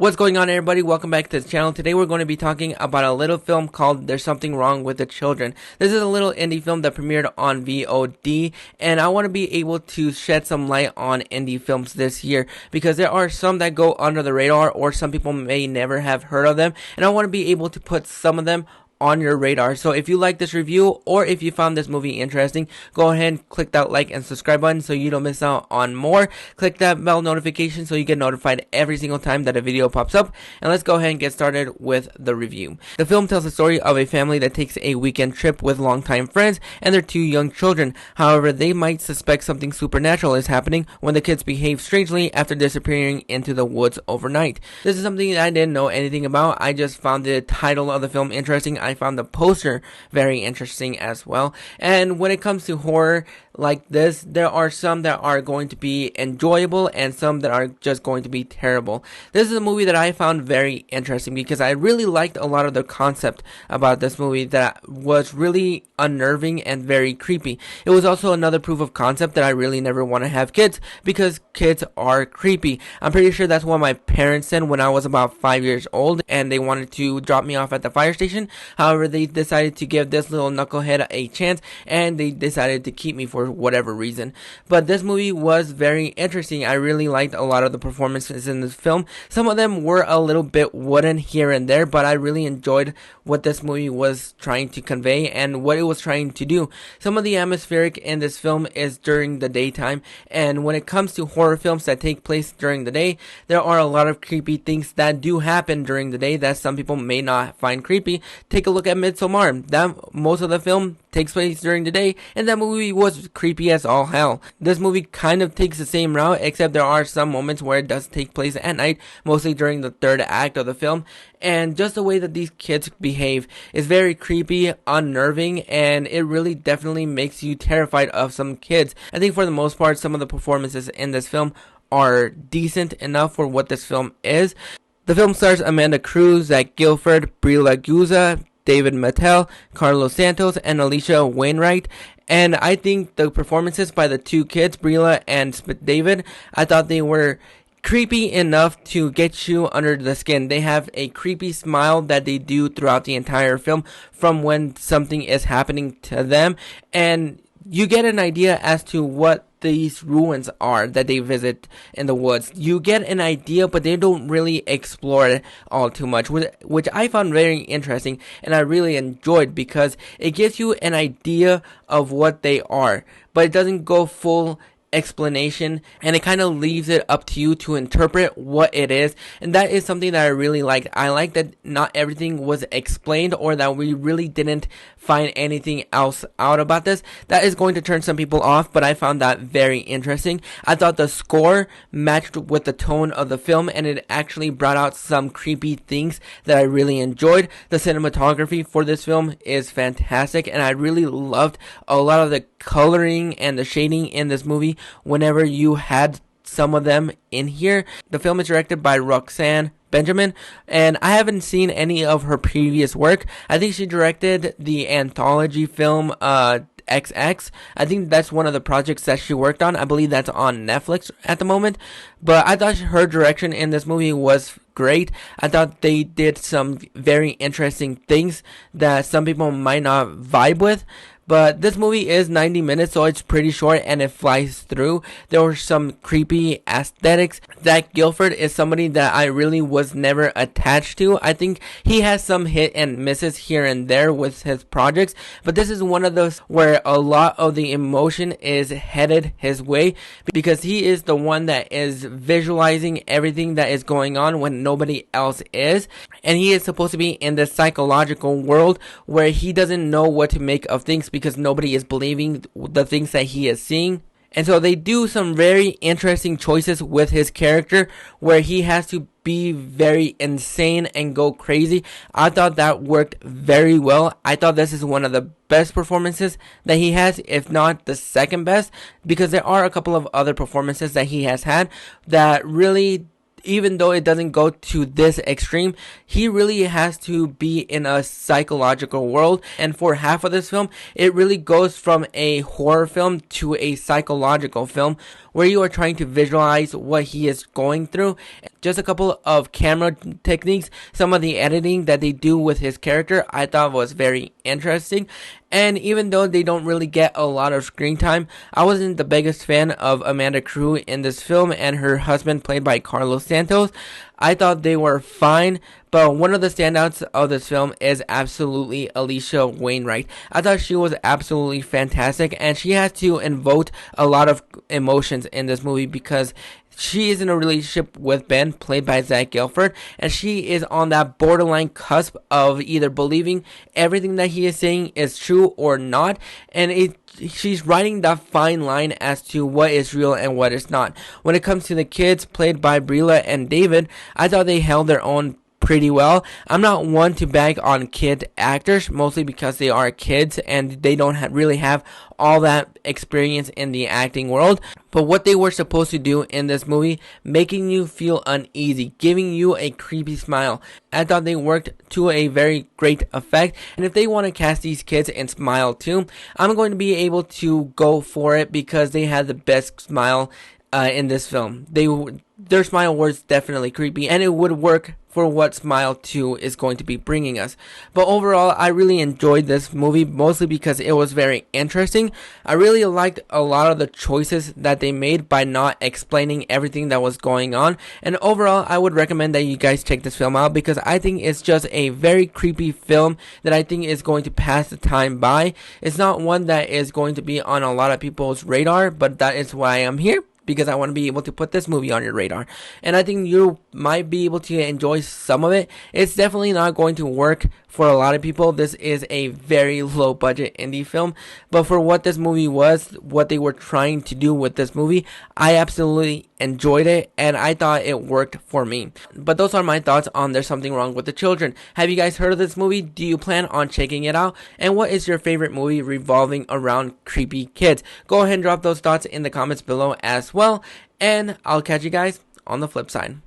What's going on, everybody? Welcome back to the channel. Today we're going to be talking about a little film called There's Something Wrong with the Children. This is a little indie film that premiered on VOD, and I want to be able to shed some light on indie films this year because there are some that go under the radar or some people may never have heard of them, and I want to be able to put some of them on your radar. So if you like this review or if you found this movie interesting, go ahead and click that like and subscribe button so you don't miss out on more. Click that bell notification so you get notified every single time that a video pops up. And let's go ahead and get started with the review. The film tells the story of a family that takes a weekend trip with longtime friends and their two young children. However, they might suspect something supernatural is happening when the kids behave strangely after disappearing into the woods overnight. This is something that I didn't know anything about. I just found the title of the film interesting. I found the poster very interesting as well. And when it comes to horror like this, there are some that are going to be enjoyable and some that are just going to be terrible. This is a movie that I found very interesting because I really liked a lot of the concept about this movie that was really unnerving and very creepy. It was also another proof of concept that I really never want to have kids because kids are creepy. I'm pretty sure that's what my parents said when I was about 5 years old and they wanted to drop me off at the fire station. However, they decided to give this little knucklehead a chance and they decided to keep me for whatever reason. But this movie was very interesting. I really liked a lot of the performances in this film. Some of them were a little bit wooden here and there, but I really enjoyed what this movie was trying to convey and what it was trying to do. Some of the atmospheric in this film is during the daytime, and when it comes to horror films that take place during the day, there are a lot of creepy things that do happen during the day that some people may not find creepy. Take a look at Midsommar. That most of the film takes place during the day, and that movie was creepy as all hell. This movie kind of takes the same route, except there are some moments where it does take place at night, mostly during the third act of the film, and just the way that these kids behave is very creepy, unnerving, and it really definitely makes you terrified of some kids. I think for the most part, some of the performances in this film are decent enough for what this film is. The film stars Amanda Cruz, Zach Gilford, Brie Laguza, David Mattel, Carlos Santos, and Alicia Wainwright. And I think the performances by the two kids, Brie and David, I thought they were creepy enough to get you under the skin. They have a creepy smile that they do throughout the entire film from when something is happening to them. And you get an idea as to what these ruins are that they visit in the woods. You get an idea, but they don't really explore it all too much, which I found very interesting and I really enjoyed because it gives you an idea of what they are, but it doesn't go full explanation, and it kind of leaves it up to you to interpret what it is, and that is something that I really liked. I like that not everything was explained or that we really didn't find anything else out about this. That is going to turn some people off, but I found that very interesting. I thought the score matched with the tone of the film, and it actually brought out some creepy things that I really enjoyed. The cinematography for this film is fantastic, and I really loved a lot of the coloring and the shading in this movie whenever you had some of them in here. The film is directed by Roxanne Benjamin, and I haven't seen any of her previous work. I think she directed the anthology film XX. I think that's one of the projects that she worked on. I believe that's on Netflix at the moment. But I thought her direction in this movie was great. I thought they did some very interesting things that some people might not vibe with. But this movie is 90 minutes, so it's pretty short and it flies through. There were some creepy aesthetics. Zach Gilford is somebody that I really was never attached to. I think he has some hit and misses here and there with his projects, but this is one of those where a lot of the emotion is headed his way because he is the one that is visualizing everything that is going on when nobody else is. And he is supposed to be in this psychological world where he doesn't know what to make of things because nobody is believing the things that he is seeing. And so they do some very interesting choices with his character where he has to be very insane and go crazy. I thought that worked very well. I thought this is one of the best performances that he has, if not the second best, because there are a couple of other performances that he has had that really even though it doesn't go to this extreme, he really has to be in a psychological world. And for half of this film, it really goes from a horror film to a psychological film where you are trying to visualize what he is going through. Just a couple of camera techniques, some of the editing that they do with his character, I thought was very interesting. And even though they don't really get a lot of screen time, I wasn't the biggest fan of Amanda Crew in this film and her husband, played by Carlos Santos. I thought they were fine, but one of the standouts of this film is absolutely Alicia Wainwright. I thought she was absolutely fantastic, and she has to invoke a lot of emotions in this movie because she is in a relationship with Ben, played by Zach Gilford, and she is on that borderline cusp of either believing everything that he is saying is true or not, and she's riding that fine line as to what is real and what is not. When it comes to the kids, played by Brila and David, I thought they held their own pretty well. I'm not one to bag on kid actors, mostly because they are kids and they don't really have all that experience in the acting world. But what they were supposed to do in this movie, making you feel uneasy, giving you a creepy smile, I thought they worked to a very great effect. And if they want to cast these kids in Smile too, I'm going to be able to go for it because they had the best smile in this film. Their smile was definitely creepy, and it would work for what Smile 2 is going to be bringing us. But overall, I really enjoyed this movie, mostly because it was very interesting. I really liked a lot of the choices that they made by not explaining everything that was going on. And overall, I would recommend that you guys check this film out because I think it's just a very creepy film that I think is going to pass the time by. It's not one that is going to be on a lot of people's radar, but that is why I'm here, because I want to be able to put this movie on your radar. And I think you might be able to enjoy some of it. It's definitely not going to work for a lot of people. This is a very low budget indie film. But for what this movie was, what they were trying to do with this movie, I absolutely enjoyed it. And I thought it worked for me. But those are my thoughts on There's Something Wrong with the Children. Have you guys heard of this movie? Do you plan on checking it out? And what is your favorite movie revolving around creepy kids? Go ahead and drop those thoughts in the comments below as well. And I'll catch you guys on the flip side.